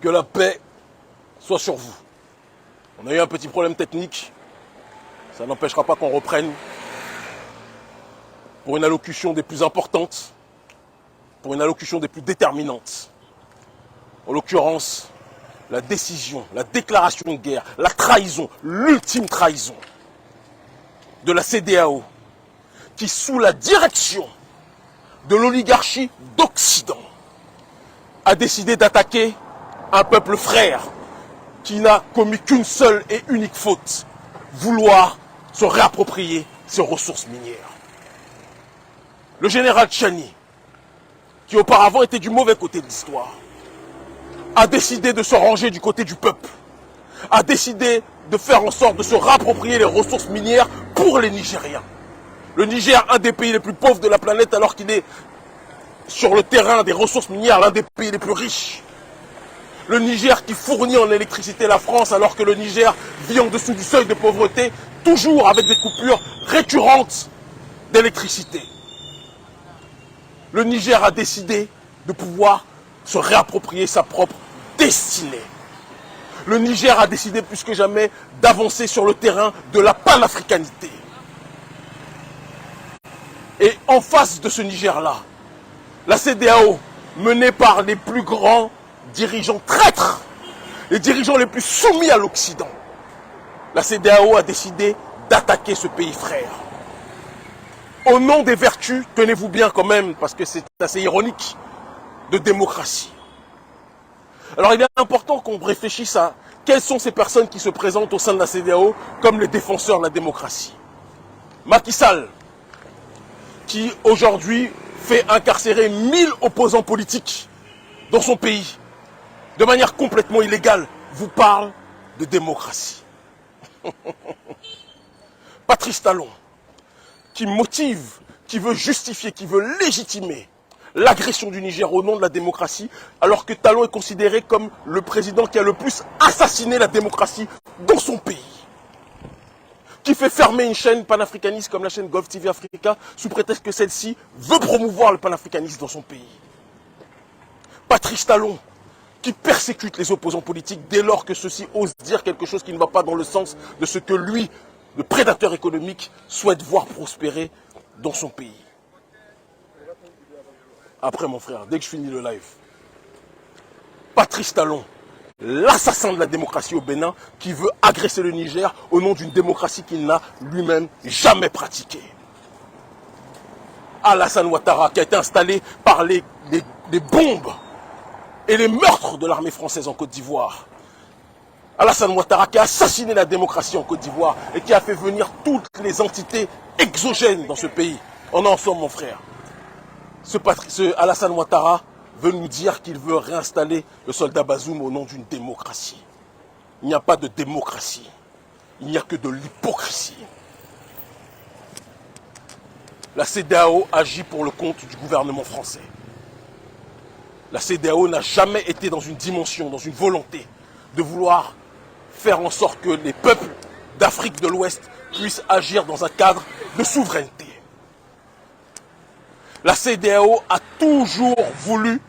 Que la paix soit sur vous. On a eu un petit problème technique. Ça n'empêchera pas qu'on reprenne pour une allocution des plus importantes, pour une allocution des plus déterminantes. En l'occurrence, la décision, la déclaration de guerre, la trahison, l'ultime trahison de la CEDEAO, qui sous la direction de l'oligarchie d'Occident a décidé d'attaquer un peuple frère qui n'a commis qu'une seule et unique faute, vouloir se réapproprier ses ressources minières. Le général Tchiani, qui auparavant était du mauvais côté de l'histoire, a décidé de se ranger du côté du peuple, a décidé de faire en sorte de se réapproprier les ressources minières pour les Nigériens. Le Niger, un des pays les plus pauvres de la planète, alors qu'il est sur le terrain des ressources minières, l'un des pays les plus riches. Le Niger qui fournit en électricité la France, alors que le Niger vit en dessous du seuil de pauvreté, toujours avec des coupures récurrentes d'électricité. Le Niger a décidé de pouvoir se réapproprier sa propre destinée. Le Niger a décidé plus que jamais d'avancer sur le terrain de la panafricanité. Et en face de ce Niger-là, la CEDEAO, menée par les plus grands dirigeants traîtres, les dirigeants les plus soumis à l'Occident, la CEDEAO a décidé d'attaquer ce pays frère. Au nom des vertus, tenez-vous bien quand même, parce que c'est assez ironique, de démocratie. Alors il est important qu'on réfléchisse à quelles sont ces personnes qui se présentent au sein de la CEDEAO comme les défenseurs de la démocratie. Macky Sall, qui aujourd'hui fait incarcérer 1000 opposants politiques dans son pays, de manière complètement illégale, vous parle de démocratie. Patrice Talon, qui motive, qui veut justifier, qui veut légitimer l'agression du Niger au nom de la démocratie, alors que Talon est considéré comme le président qui a le plus assassiné la démocratie dans son pays. Qui fait fermer une chaîne panafricaniste comme la chaîne GovTV Africa sous prétexte que celle-ci veut promouvoir le panafricanisme dans son pays. Patrice Talon, qui persécute les opposants politiques dès lors que ceux-ci osent dire quelque chose qui ne va pas dans le sens de ce que lui, le prédateur économique, souhaite voir prospérer dans son pays. Après mon frère, dès que je finis le live, Patrice Talon, l'assassin de la démocratie au Bénin, qui veut agresser le Niger au nom d'une démocratie qu'il n'a lui-même jamais pratiquée. Alassane Ouattara, qui a été installé par les bombes et les meurtres de l'armée française en Côte d'Ivoire. Alassane Ouattara qui a assassiné la démocratie en Côte d'Ivoire et qui a fait venir toutes les entités exogènes dans ce pays. On est ensemble, mon frère. Ce Alassane Ouattara veut nous dire qu'il veut réinstaller le soldat Bazoum au nom d'une démocratie. Il n'y a pas de démocratie. Il n'y a que de l'hypocrisie. La CEDEAO agit pour le compte du gouvernement français. La CEDEAO n'a jamais été dans une dimension, dans une volonté de vouloir faire en sorte que les peuples d'Afrique de l'Ouest puissent agir dans un cadre de souveraineté. La CEDEAO a toujours voulu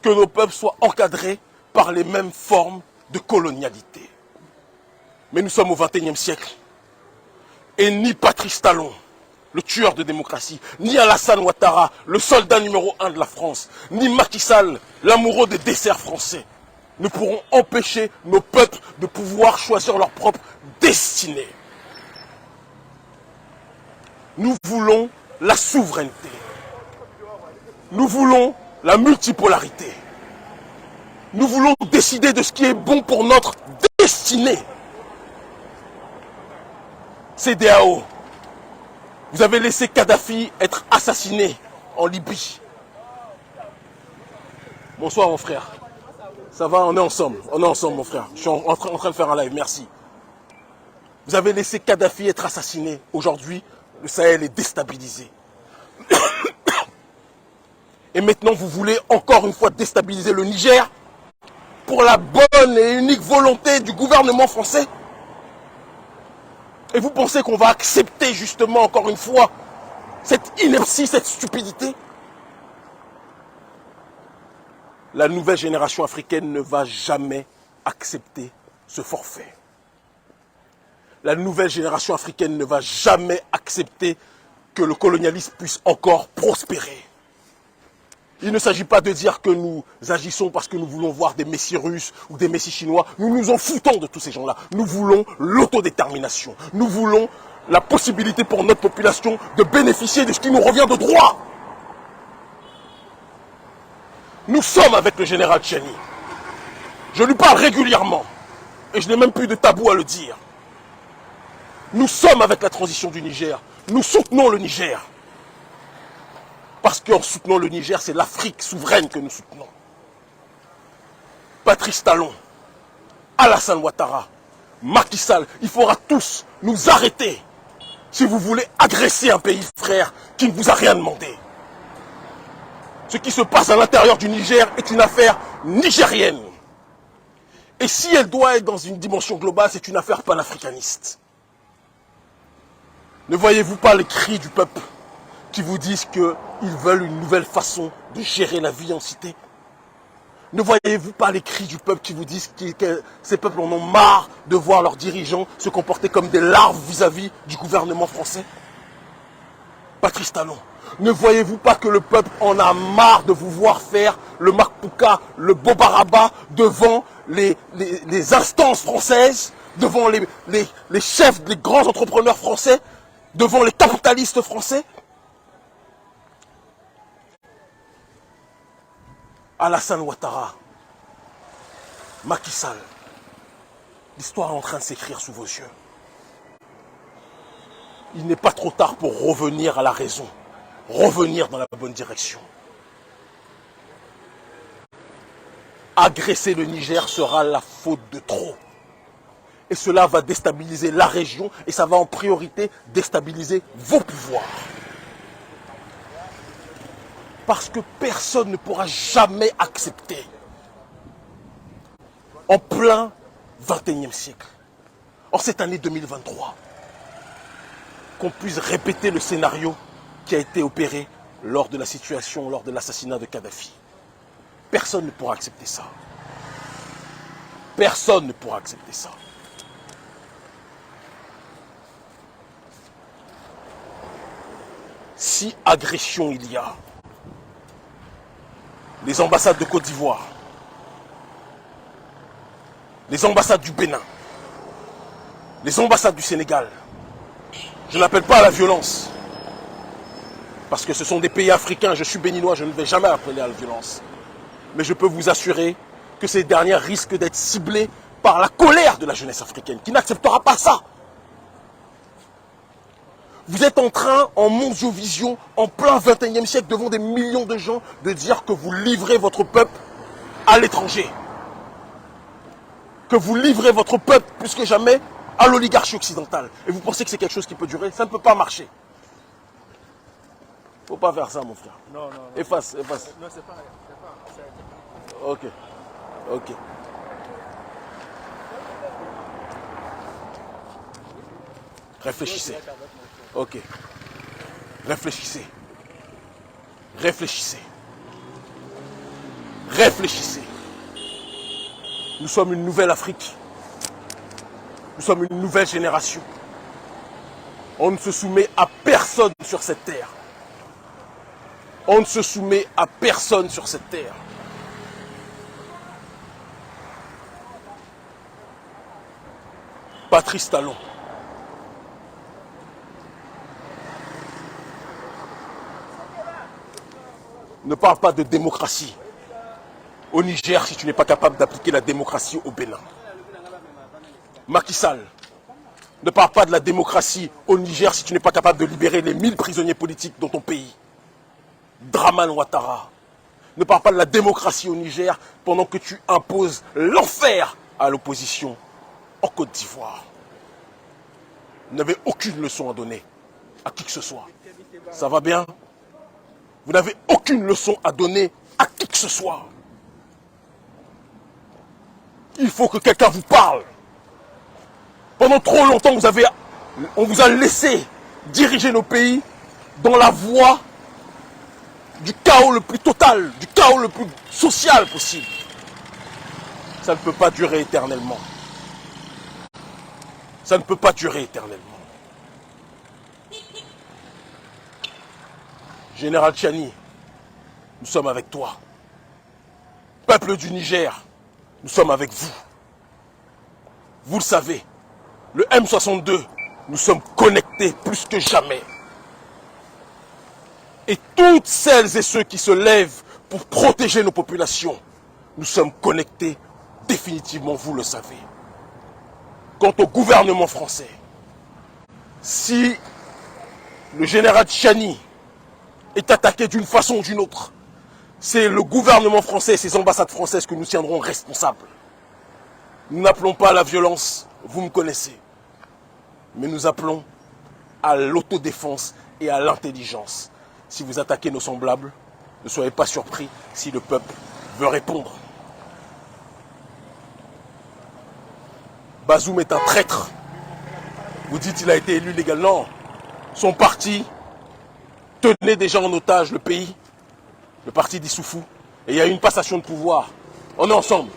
que nos peuples soient encadrés par les mêmes formes de colonialité. Mais nous sommes au XXIe siècle. Et ni Patrice Talon, le tueur de démocratie, ni Alassane Ouattara, le soldat numéro 1 de la France, ni Macky Sall, l'amoureux des desserts français, ne pourront empêcher nos peuples de pouvoir choisir leur propre destinée. Nous voulons la souveraineté. Nous voulons la multipolarité. Nous voulons décider de ce qui est bon pour notre destinée. CEDEAO, vous avez laissé Kadhafi être assassiné en Libye. Bonsoir mon frère. Ça va, on est ensemble mon frère. Je suis en train de faire un live, merci. Vous avez laissé Kadhafi être assassiné. Aujourd'hui, le Sahel est déstabilisé. Et maintenant, vous voulez encore une fois déstabiliser le Niger pour la bonne et unique volonté du gouvernement français. Et vous pensez qu'on va accepter justement encore une fois cette ineptie, cette stupidité? La nouvelle génération africaine ne va jamais accepter ce forfait. La nouvelle génération africaine ne va jamais accepter que le colonialisme puisse encore prospérer. Il ne s'agit pas de dire que nous agissons parce que nous voulons voir des messies russes ou des messies chinois. Nous nous en foutons de tous ces gens-là. Nous voulons l'autodétermination. Nous voulons la possibilité pour notre population de bénéficier de ce qui nous revient de droit. Nous sommes avec le général Tchiani. Je lui parle régulièrement. Et je n'ai même plus de tabou à le dire. Nous sommes avec la transition du Niger. Nous soutenons le Niger. Parce qu'en soutenant le Niger, c'est l'Afrique souveraine que nous soutenons. Patrice Talon, Alassane Ouattara, Macky Sall, il faudra tous nous arrêter si vous voulez agresser un pays frère qui ne vous a rien demandé. Ce qui se passe à l'intérieur du Niger est une affaire nigérienne. Et si elle doit être dans une dimension globale, c'est une affaire panafricaniste. Ne voyez-vous pas les cris du peuple qui vous disent qu'ils veulent une nouvelle façon de gérer la vie en cité? Ne voyez-vous pas les cris du peuple qui vous disent que ces peuples en ont marre de voir leurs dirigeants se comporter comme des larves vis-à-vis du gouvernement français? Patrice Talon, ne voyez-vous pas que le peuple en a marre de vous voir faire le Makpouka, le Bobaraba devant les instances françaises, devant les chefs, les grands entrepreneurs français, devant les capitalistes français? Alassane Ouattara, Macky Sall, l'histoire est en train de s'écrire sous vos yeux. Il n'est pas trop tard pour revenir à la raison, revenir dans la bonne direction. Agresser le Niger sera la faute de trop. Et cela va déstabiliser la région et ça va en priorité déstabiliser vos pouvoirs. Parce que personne ne pourra jamais accepter, en plein XXIe siècle, en cette année 2023, qu'on puisse répéter le scénario qui a été opéré lors de la situation, lors de l'assassinat de Kadhafi. Personne ne pourra accepter ça. Personne ne pourra accepter ça. Si agression il y a, les ambassades de Côte d'Ivoire, les ambassades du Bénin, les ambassades du Sénégal, je n'appelle pas à la violence, parce que ce sont des pays africains, je suis béninois, je ne vais jamais appeler à la violence. Mais je peux vous assurer que ces dernières risquent d'être ciblées par la colère de la jeunesse africaine, qui n'acceptera pas ça. Vous êtes en train, en mondiovision, en plein XXIe siècle, devant des millions de gens, de dire que vous livrez votre peuple à l'étranger. Que vous livrez votre peuple plus que jamais à l'oligarchie occidentale. Et vous pensez que c'est quelque chose qui peut durer? Ça ne peut pas marcher. Faut pas faire ça, mon frère. Non, non, non. Efface, efface. Non, c'est pas. Ok. Ok. Réfléchissez. Ok. Réfléchissez. Réfléchissez. Réfléchissez. Nous sommes une nouvelle Afrique. Nous sommes une nouvelle génération. On ne se soumet à personne sur cette terre. On ne se soumet à personne sur cette terre. Patrice Talon. Ne parle pas de démocratie au Niger si tu n'es pas capable d'appliquer la démocratie au Bénin. Macky Sall, ne parle pas de la démocratie au Niger si tu n'es pas capable de libérer les 1000 prisonniers politiques dans ton pays. Dramane Ouattara, ne parle pas de la démocratie au Niger pendant que tu imposes l'enfer à l'opposition en Côte d'Ivoire. Vous n'avez aucune leçon à donner à qui que ce soit. Ça va bien? Vous n'avez aucune leçon à donner à qui que ce soit. Il faut que quelqu'un vous parle. Pendant trop longtemps, on vous a laissé diriger nos pays dans la voie du chaos le plus total, du chaos le plus social possible. Ça ne peut pas durer éternellement. Ça ne peut pas durer éternellement. Général Tchiani, nous sommes avec toi. Peuple du Niger, nous sommes avec vous. Vous le savez, le M62, nous sommes connectés plus que jamais. Et toutes celles et ceux qui se lèvent pour protéger nos populations, nous sommes connectés définitivement, vous le savez. Quant au gouvernement français, si le général Tchiani est attaqué d'une façon ou d'une autre, c'est le gouvernement français et ses ambassades françaises que nous tiendrons responsables. Nous n'appelons pas à la violence, vous me connaissez, mais nous appelons à l'autodéfense et à l'intelligence. Si vous attaquez nos semblables, ne soyez pas surpris si le peuple veut répondre. Bazoum est un traître. Vous dites qu'il a été élu légalement. Son parti tenait déjà en otage le pays, le parti d'Issoufou. Et il y a eu une passation de pouvoir. On est ensemble.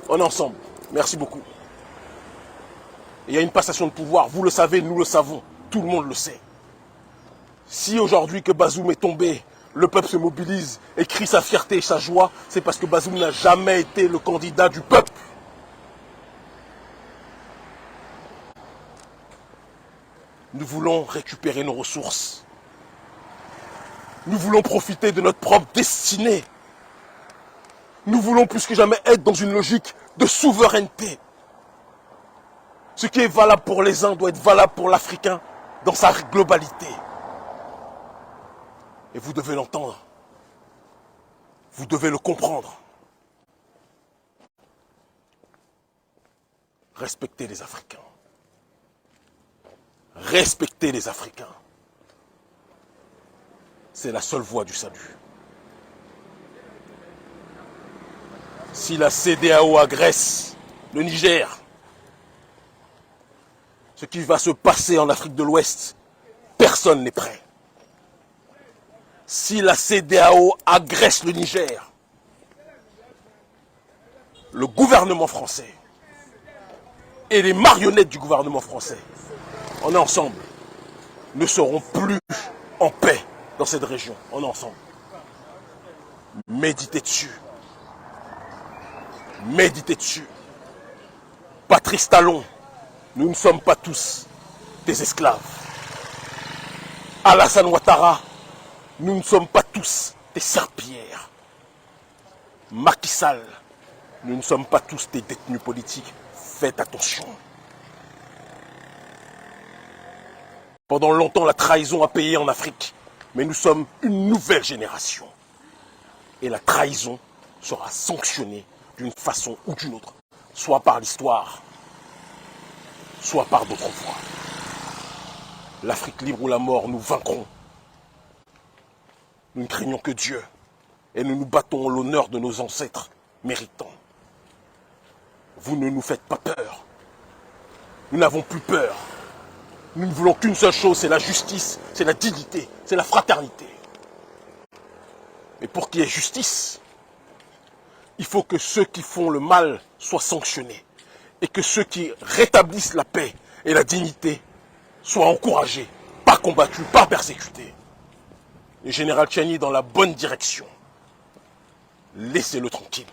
On est ensemble. Merci beaucoup. Et il y a une passation de pouvoir. Vous le savez, nous le savons. Tout le monde le sait. Si aujourd'hui que Bazoum est tombé, le peuple se mobilise et crie sa fierté et sa joie, c'est parce que Bazoum n'a jamais été le candidat du peuple. Nous voulons récupérer nos ressources. Nous voulons profiter de notre propre destinée. Nous voulons plus que jamais être dans une logique de souveraineté. Ce qui est valable pour les uns doit être valable pour l'Africain dans sa globalité. Et vous devez l'entendre. Vous devez le comprendre. Respectez les Africains. Respectez les Africains. C'est la seule voie du salut. Si la CEDEAO agresse le Niger, ce qui va se passer en Afrique de l'Ouest, personne n'est prêt. Si la CEDEAO agresse le Niger, le gouvernement français et les marionnettes du gouvernement français, on est ensemble, ne seront plus en paix dans cette région. On est ensemble. Méditez dessus. Méditez dessus. Patrice Talon, nous ne sommes pas tous des esclaves. Alassane Ouattara, nous ne sommes pas tous des serpillères. Macky Sall, nous ne sommes pas tous des détenus politiques. Faites attention. Pendant longtemps, la trahison a payé en Afrique. Mais nous sommes une nouvelle génération. Et la trahison sera sanctionnée d'une façon ou d'une autre. Soit par l'histoire, soit par d'autres voies. L'Afrique libre ou la mort, nous vaincrons. Nous ne craignons que Dieu. Et nous nous battons en l'honneur de nos ancêtres méritants. Vous ne nous faites pas peur. Nous n'avons plus peur. Nous ne voulons qu'une seule chose, c'est la justice, c'est la dignité, c'est la fraternité. Mais pour qu'il y ait justice, il faut que ceux qui font le mal soient sanctionnés. Et que ceux qui rétablissent la paix et la dignité soient encouragés, pas combattus, pas persécutés. Le général Tchiani est dans la bonne direction. Laissez-le tranquille.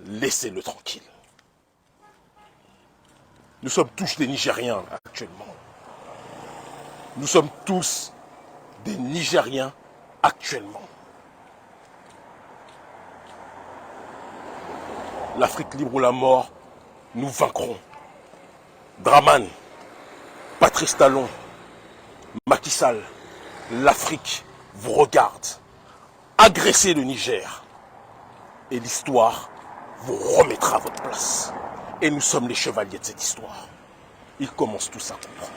Laissez-le tranquille. Nous sommes tous des Nigériens actuellement. Nous sommes tous des Nigériens actuellement. L'Afrique libre ou la mort, nous vaincrons. Dramane, Patrice Talon, Macky Sall, l'Afrique vous regarde. Agressez le Niger et l'histoire vous remettra à votre place. Et nous sommes les chevaliers de cette histoire. Ils commencent tous à comprendre.